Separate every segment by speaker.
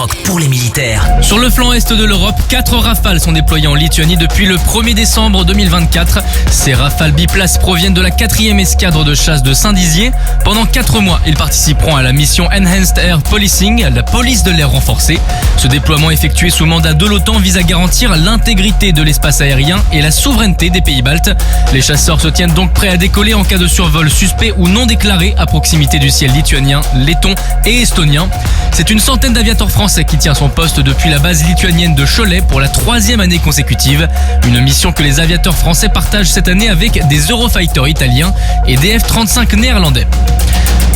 Speaker 1: Skyrock pour les militaires.
Speaker 2: Sur le flanc est de l'Europe, 4 Rafales sont déployés en Lituanie depuis le 1er décembre 2024. Ces Rafales biplaces proviennent de la 4e escadre de chasse de Saint-Dizier. Pendant 4 mois, ils participeront à la mission Enhanced Air Policing, la police de l'air renforcée. Ce déploiement effectué sous mandat de l'OTAN vise à garantir l'intégrité de l'espace aérien et la souveraineté des pays baltes. Les chasseurs se tiennent donc prêts à décoller en cas de survol suspect ou non déclaré à proximité du ciel lituanien, letton et estonien. C'est une centaine d'aviateurs français qui tient son poste depuis la base lituanienne de Cholet pour la 3e année consécutive. Une mission que les aviateurs français partagent cette année avec des Eurofighters italiens et des F-35 néerlandais.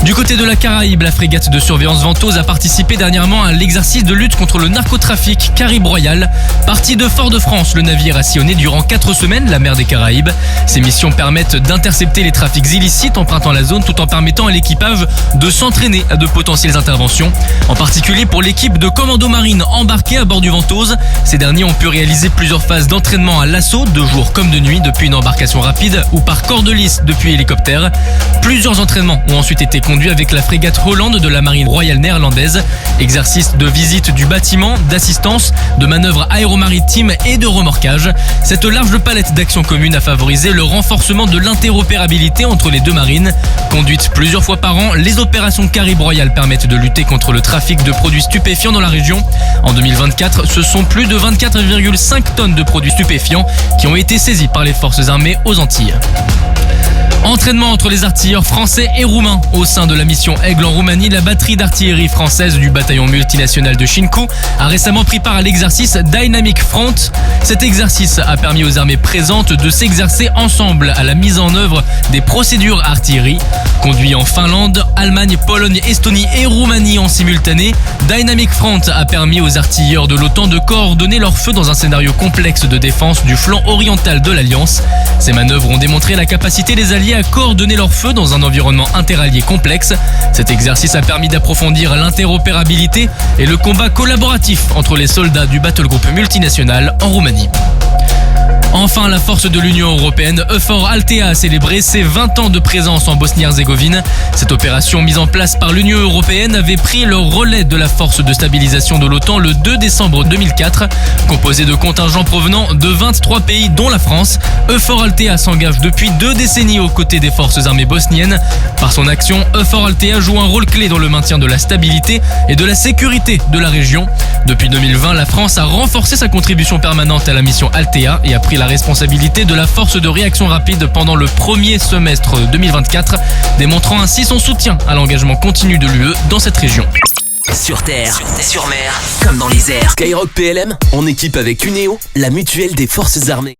Speaker 2: Du côté de la Caraïbe, la frégate de surveillance Ventose a participé dernièrement à l'exercice de lutte contre le narcotrafic Caribe Royal. Parti de Fort-de-France, le navire a sillonné durant 4 semaines la mer des Caraïbes. Ces missions permettent d'intercepter les trafics illicites empruntant la zone tout en permettant à l'équipage de s'entraîner à de potentielles interventions. En particulier pour l'équipe de commando marine embarquée à bord du Ventose. Ces derniers ont pu réaliser plusieurs phases d'entraînement à l'assaut, de jour comme de nuit, depuis une embarcation rapide ou par corde lisse depuis hélicoptère. Plusieurs entraînements ont ensuite été conduits avec la frégate Holland de la marine royale néerlandaise. Exercice de visite du bâtiment, d'assistance, de manœuvres aéromaritimes et de remorquage. Cette large palette d'actions communes a favorisé le renforcement de l'interopérabilité entre les deux marines. Conduites plusieurs fois par an, les opérations Caribe Royal permettent de lutter contre le trafic de produits stupéfiants dans la région. En 2024, ce sont plus de 24,5 tonnes de produits stupéfiants qui ont été saisis par les forces armées aux Antilles. Entraînement entre les artilleurs français et roumains. Au sein de la mission Aigle en Roumanie, la batterie d'artillerie française du bataillon multinational de Chinku a récemment pris part à l'exercice Dynamic Front. Cet exercice a permis aux armées présentes de s'exercer ensemble à la mise en œuvre des procédures artillerie. Conduit en Finlande, Allemagne, Pologne, Estonie et Roumanie en simultané, Dynamic Front a permis aux artilleurs de l'OTAN de coordonner leur feu dans un scénario complexe de défense du flanc oriental de l'Alliance. Ces manœuvres ont démontré la capacité des alliés à coordonner leur feu dans un environnement interallié complexe. Cet exercice a permis d'approfondir l'interopérabilité et le combat collaboratif entre les soldats du battle group multinational en Roumanie. Enfin, la force de l'Union européenne, EUFOR Althea, a célébré ses 20 ans de présence en Bosnie-Herzégovine. Cette opération mise en place par l'Union européenne avait pris le relais de la force de stabilisation de l'OTAN le 2 décembre 2004. Composée de contingents provenant de 23 pays dont la France, EUFOR Althea s'engage depuis 2 décennies aux côtés des forces armées bosniennes. Par son action, EUFOR Althea joue un rôle clé dans le maintien de la stabilité et de la sécurité de la région. Depuis 2020, la France a renforcé sa contribution permanente à la mission Althea et a pris la responsabilité de la force de réaction rapide pendant le premier semestre 2024, démontrant ainsi son soutien à l'engagement continu de l'UE dans cette région.
Speaker 1: Sur terre, sur mer, comme dans les airs. Skyrock PLM, en équipe avec Uneo, la mutuelle des forces armées.